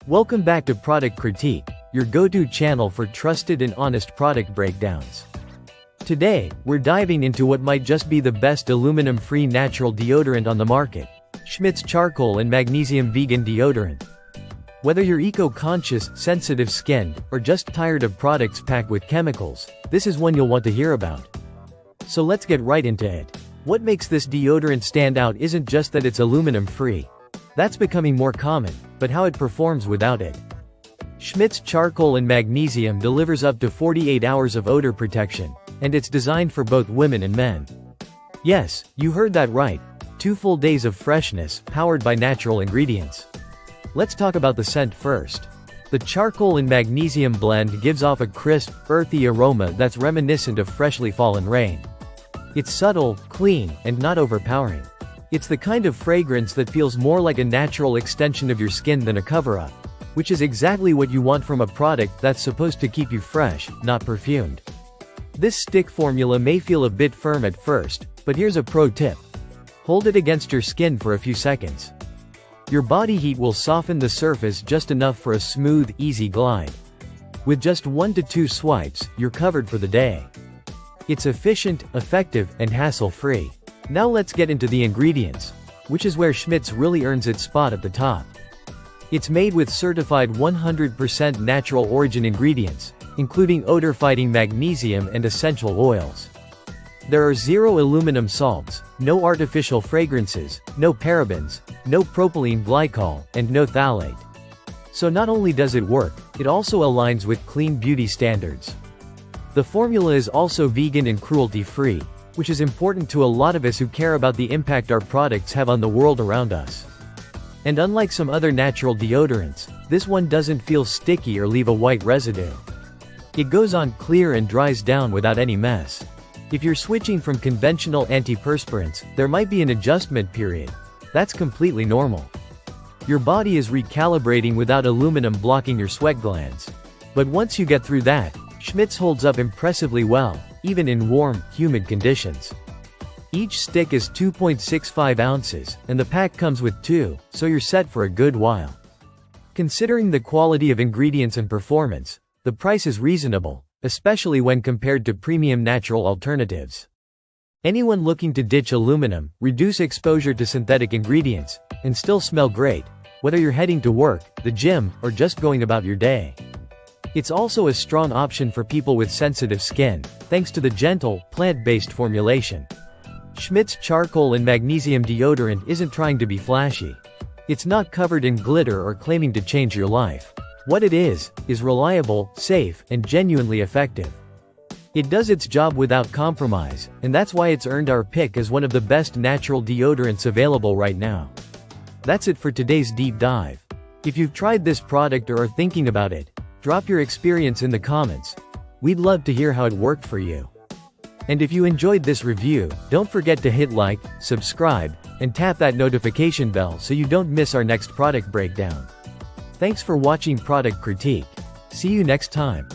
Welcome back to Product Critique, your go-to channel for trusted and honest product breakdowns. Today, we're diving into what might just be the best aluminum-free natural deodorant on the market, Schmidt's Charcoal and Magnesium Vegan Deodorant. Whether you're eco-conscious, sensitive-skinned, or just tired of products packed with chemicals, this is one you'll want to hear about. So let's get right into it. What makes this deodorant stand out isn't just that it's aluminum-free. That's becoming more common, but how it performs without it. Schmidt's Charcoal and Magnesium delivers up to 48 hours of odor protection, and it's designed for both women and men. Yes, you heard that right. 2 full days of freshness, powered by natural ingredients. Let's talk about the scent first. The charcoal and magnesium blend gives off a crisp, earthy aroma that's reminiscent of freshly fallen rain. It's subtle, clean, and not overpowering. It's the kind of fragrance that feels more like a natural extension of your skin than a cover-up, which is exactly what you want from a product that's supposed to keep you fresh, not perfumed. This stick formula may feel a bit firm at first, but here's a pro tip. Hold it against your skin for a few seconds. Your body heat will soften the surface just enough for a smooth, easy glide. With just 1 to 2 swipes, you're covered for the day. It's efficient, effective, and hassle-free. Now let's get into the ingredients, which is where Schmidt's really earns its spot at the top. It's made with certified 100% natural origin ingredients, including odor-fighting magnesium and essential oils. There are 0 aluminum salts, no artificial fragrances, no parabens, no propylene glycol, and no phthalate. So not only does it work, it also aligns with clean beauty standards. The formula is also vegan and cruelty-free, which is important to a lot of us who care about the impact our products have on the world around us. And unlike some other natural deodorants, this one doesn't feel sticky or leave a white residue. It goes on clear and dries down without any mess. If you're switching from conventional antiperspirants, there might be an adjustment period. That's completely normal. Your body is recalibrating without aluminum blocking your sweat glands. But once you get through that, Schmidt's holds up impressively well, even in warm, humid conditions. Each stick is 2.65 ounces, and the pack comes with 2, so you're set for a good while. Considering the quality of ingredients and performance, the price is reasonable, especially when compared to premium natural alternatives. Anyone looking to ditch aluminum, reduce exposure to synthetic ingredients, and still smell great, whether you're heading to work, the gym, or just going about your day. It's also a strong option for people with sensitive skin, thanks to the gentle, plant-based formulation. Schmidt's Charcoal and Magnesium Deodorant isn't trying to be flashy. It's not covered in glitter or claiming to change your life. What it is reliable, safe, and genuinely effective. It does its job without compromise, and that's why it's earned our pick as one of the best natural deodorants available right now. That's it for today's deep dive. If you've tried this product or are thinking about it, drop your experience in the comments. We'd love to hear how it worked for you. And if you enjoyed this review, don't forget to hit like, subscribe, and tap that notification bell so you don't miss our next product breakdown. Thanks for watching Product Critique. See you next time.